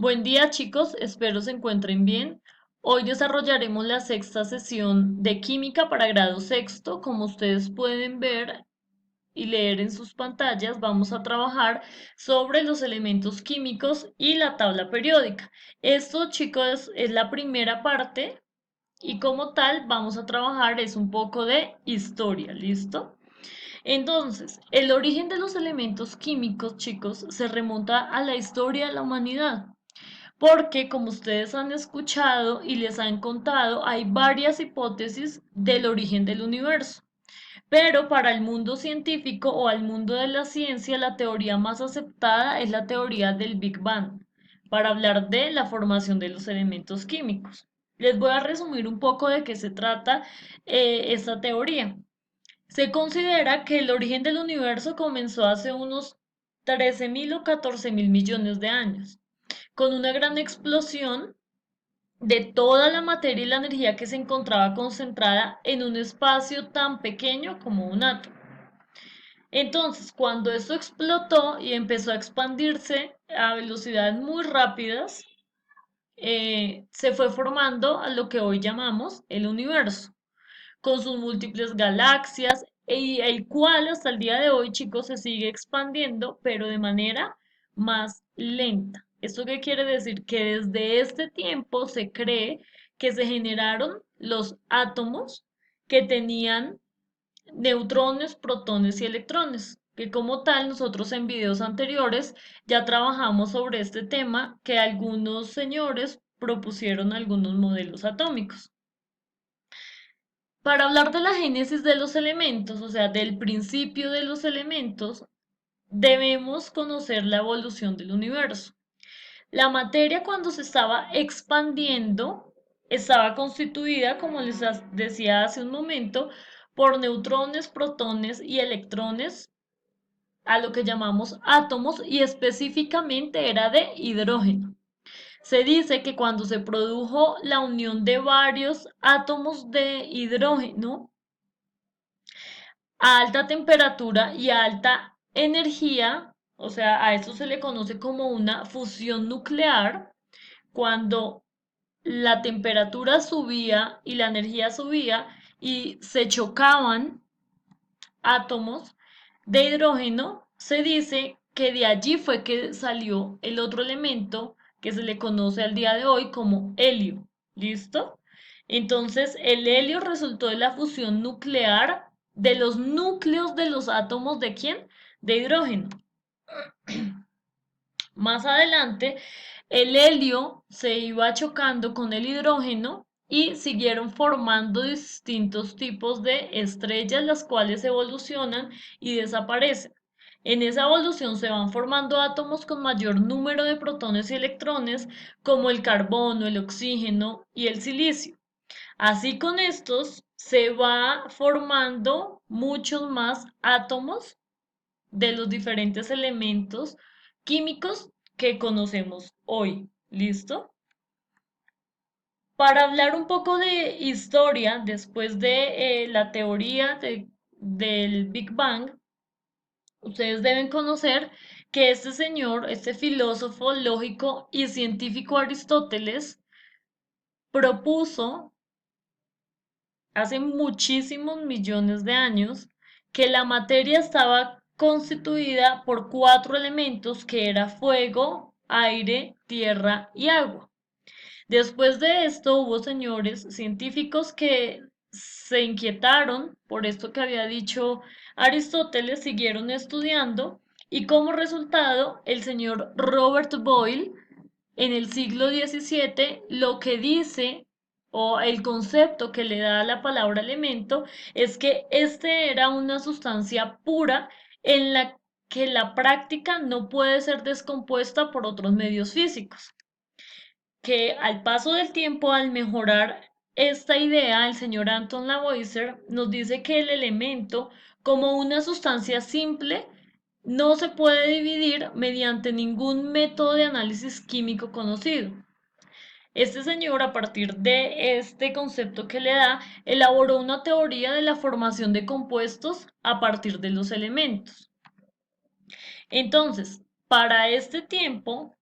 Buen día chicos, espero se encuentren bien. Hoy desarrollaremos la sexta sesión de química para grado sexto. Como ustedes pueden ver y leer en sus pantallas, vamos a trabajar sobre los elementos químicos y la tabla periódica. Esto chicos es la primera parte y como tal vamos a trabajar es un poco de historia, ¿listo? Entonces, el origen de los elementos químicos, chicos, se remonta a la historia de la humanidad. Porque, como ustedes han escuchado y les han contado, hay varias hipótesis del origen del universo. Pero para el mundo científico o al mundo de la ciencia, la teoría más aceptada es la teoría del Big Bang, para hablar de la formación de los elementos químicos. Les voy a resumir un poco de qué se trata esta teoría. Se considera que el origen del universo comenzó hace unos 13.000 o 14.000 millones de años con una gran explosión de toda la materia y la energía que se encontraba concentrada en un espacio tan pequeño como un átomo. Entonces, cuando esto explotó y empezó a expandirse a velocidades muy rápidas, se fue formando a lo que hoy llamamos el universo, con sus múltiples galaxias, y el cual hasta el día de hoy, chicos, se sigue expandiendo, pero de manera más lenta. ¿Esto qué quiere decir? Que desde este tiempo se cree que se generaron los átomos que tenían neutrones, protones y electrones, que como tal nosotros en videos anteriores ya trabajamos sobre este tema, que algunos señores propusieron algunos modelos atómicos. Para hablar de la génesis de los elementos, o sea, del principio de los elementos, debemos conocer la evolución del universo. La materia cuando se estaba expandiendo estaba constituida, como les decía hace un momento, por neutrones, protones y electrones, a lo que llamamos átomos, y específicamente era de hidrógeno. Se dice que cuando se produjo la unión de varios átomos de hidrógeno, a alta temperatura y a alta energía, o sea, a esto se le conoce como una fusión nuclear, cuando la temperatura subía y la energía subía y se chocaban átomos de hidrógeno, se dice que de allí fue que salió el otro elemento que se le conoce al día de hoy como helio. ¿Listo? Entonces, el helio resultó de la fusión nuclear de los núcleos de los átomos de quién? De hidrógeno. Más adelante, el helio se iba chocando con el hidrógeno y siguieron formando distintos tipos de estrellas, las cuales evolucionan y desaparecen. En esa evolución se van formando átomos con mayor número de protones y electrones, como el carbono, el oxígeno y el silicio. Así con estos se va formando muchos más átomos de los diferentes elementos químicos que conocemos hoy. ¿Listo? Para hablar un poco de historia, después de la teoría del Big Bang, ustedes deben conocer que este señor, este filósofo lógico y científico Aristóteles, propuso hace muchísimos millones de años que la materia estaba constituida por cuatro elementos que era fuego, aire, tierra y agua. Después de esto hubo señores científicos que se inquietaron por esto que había dicho Aristóteles, siguieron estudiando y como resultado el señor Robert Boyle en el siglo XVII lo que dice o el concepto que le da la palabra elemento es que este era una sustancia pura en la que la práctica no puede ser descompuesta por otros medios físicos, que al paso del tiempo, al mejorar esta idea, el señor Anton Lavoisier nos dice que el elemento, como una sustancia simple, no se puede dividir mediante ningún método de análisis químico conocido. Este señor, a partir de este concepto que le da, elaboró una teoría de la formación de compuestos a partir de los elementos. Entonces, para este tiempo,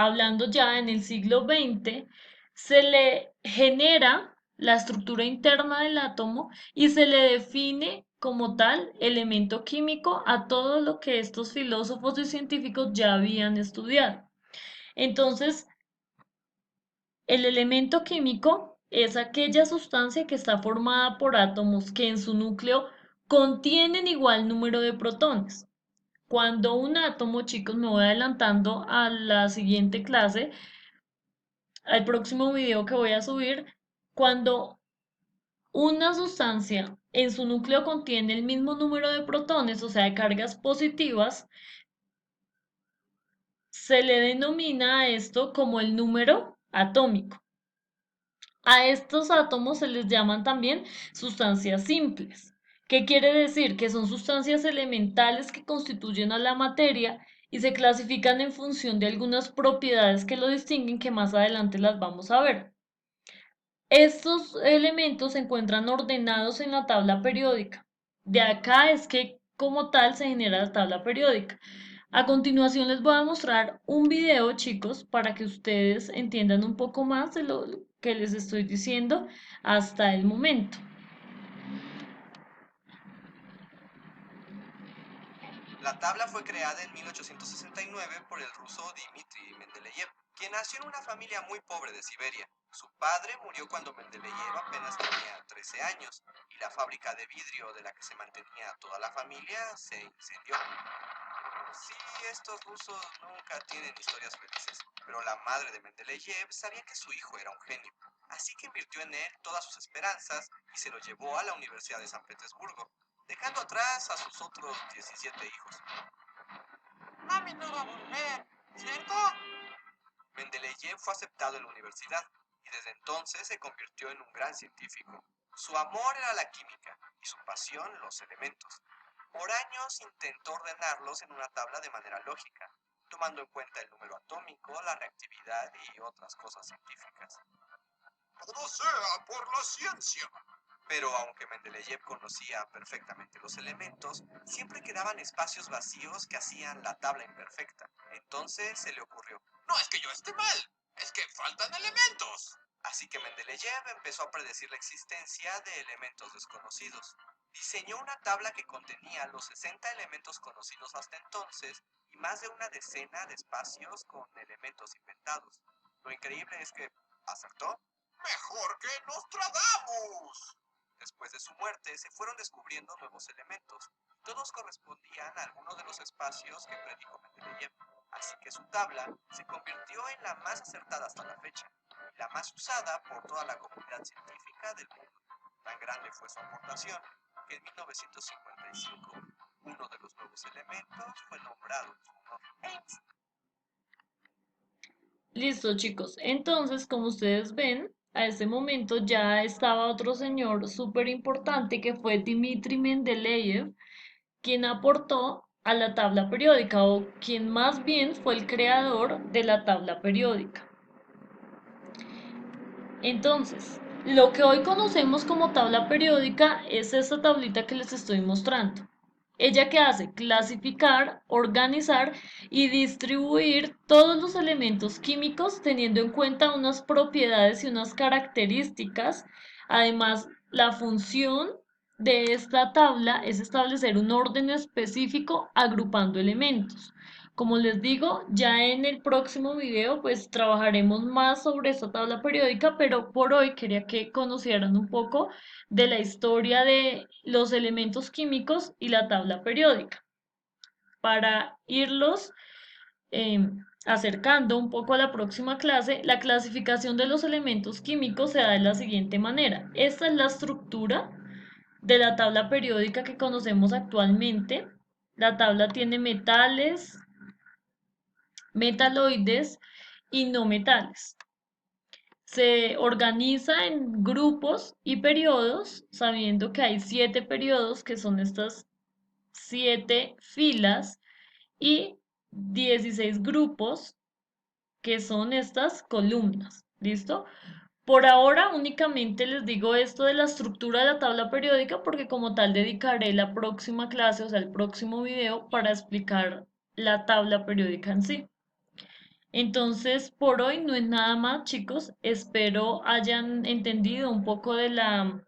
hablando ya en el siglo XX, se le genera la estructura interna del átomo y se le define como tal elemento químico a todo lo que estos filósofos y científicos ya habían estudiado. Entonces, el elemento químico es aquella sustancia que está formada por átomos que en su núcleo contienen igual número de protones. Cuando un átomo, chicos, me voy adelantando a la siguiente clase, al próximo video que voy a subir, cuando una sustancia en su núcleo contiene el mismo número de protones, o sea, de cargas positivas, se le denomina a esto como el número atómico. A estos átomos se les llaman también sustancias simples. ¿Qué quiere decir? Que son sustancias elementales que constituyen a la materia y se clasifican en función de algunas propiedades que lo distinguen que más adelante las vamos a ver. Estos elementos se encuentran ordenados en la tabla periódica. De acá es que como tal se genera la tabla periódica. A continuación les voy a mostrar un video, chicos, para que ustedes entiendan un poco más de lo que les estoy diciendo hasta el momento. La tabla fue creada en 1869 por el ruso Dmitri Mendeleev, quien nació en una familia muy pobre de Siberia. Su padre murió cuando Mendeleev apenas tenía 13 años y la fábrica de vidrio de la que se mantenía toda la familia se incendió. Sí, estos rusos nunca tienen historias felices, pero la madre de Mendeleev sabía que su hijo era un genio, así que invirtió en él todas sus esperanzas y se lo llevó a la Universidad de San Petersburgo, dejando atrás a sus otros 17 hijos. Mami no va a volver, ¿cierto? Mendeleev fue aceptado en la universidad y desde entonces se convirtió en un gran científico. Su amor era la química y su pasión los elementos. Por años intentó ordenarlos en una tabla de manera lógica, tomando en cuenta el número atómico, la reactividad y otras cosas científicas. Todo sea por la ciencia. Pero aunque Mendeleev conocía perfectamente los elementos, siempre quedaban espacios vacíos que hacían la tabla imperfecta. Entonces se le ocurrió: no es que yo esté mal, es que faltan elementos. Así que Mendeleev empezó a predecir la existencia de elementos desconocidos. Diseñó una tabla que contenía los 60 elementos conocidos hasta entonces y más de una decena de espacios con elementos inventados. Lo increíble es que acertó. ¡Mejor que Nostradamus! Después de su muerte se fueron descubriendo nuevos elementos. Todos correspondían a algunos de los espacios que predijo Mendeleev. Así que su tabla se convirtió en la más acertada hasta la fecha y la más usada por toda la comunidad científica del mundo. Tan grande fue su aportación que en 1955 uno de los nuevos elementos fue nombrado en su honor. Listo, chicos. Entonces, como ustedes ven, a ese momento ya estaba otro señor súper importante que fue Dmitri Mendeleev, quien aportó a la tabla periódica o quien más bien fue el creador de la tabla periódica. Entonces, lo que hoy conocemos como tabla periódica es esta tablita que les estoy mostrando. ¿Ella qué hace? Clasificar, organizar y distribuir todos los elementos químicos teniendo en cuenta unas propiedades y unas características. Además, la función de esta tabla es establecer un orden específico agrupando elementos. Como les digo, ya en el próximo video pues trabajaremos más sobre esta tabla periódica, pero por hoy quería que conocieran un poco de la historia de los elementos químicos y la tabla periódica, para irlos acercando un poco a la próxima clase. La clasificación de los elementos químicos se da de la siguiente manera. Esta es la estructura de la tabla periódica que conocemos actualmente. La tabla tiene metales, metaloides y no metales. Se organiza en grupos y periodos, sabiendo que hay 7 periodos, que son estas 7 filas, y 16 grupos, que son estas columnas. ¿Listo? Por ahora únicamente les digo esto de la estructura de la tabla periódica porque como tal dedicaré la próxima clase, o sea, el próximo video para explicar la tabla periódica en sí. Entonces, por hoy no es nada más, chicos. Espero hayan entendido un poco de la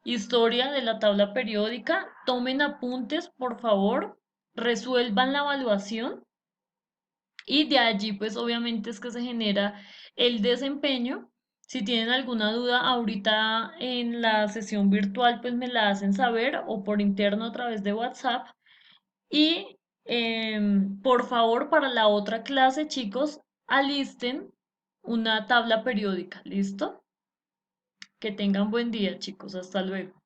historia de la tabla periódica. Tomen apuntes, por favor. Resuelvan la evaluación y de allí, pues obviamente es que se genera el desempeño. Si tienen alguna duda ahorita en la sesión virtual, pues me la hacen saber o por interno a través de WhatsApp. Y por favor, para la otra clase, chicos, alisten una tabla periódica. ¿Listo? Que tengan buen día, chicos. Hasta luego.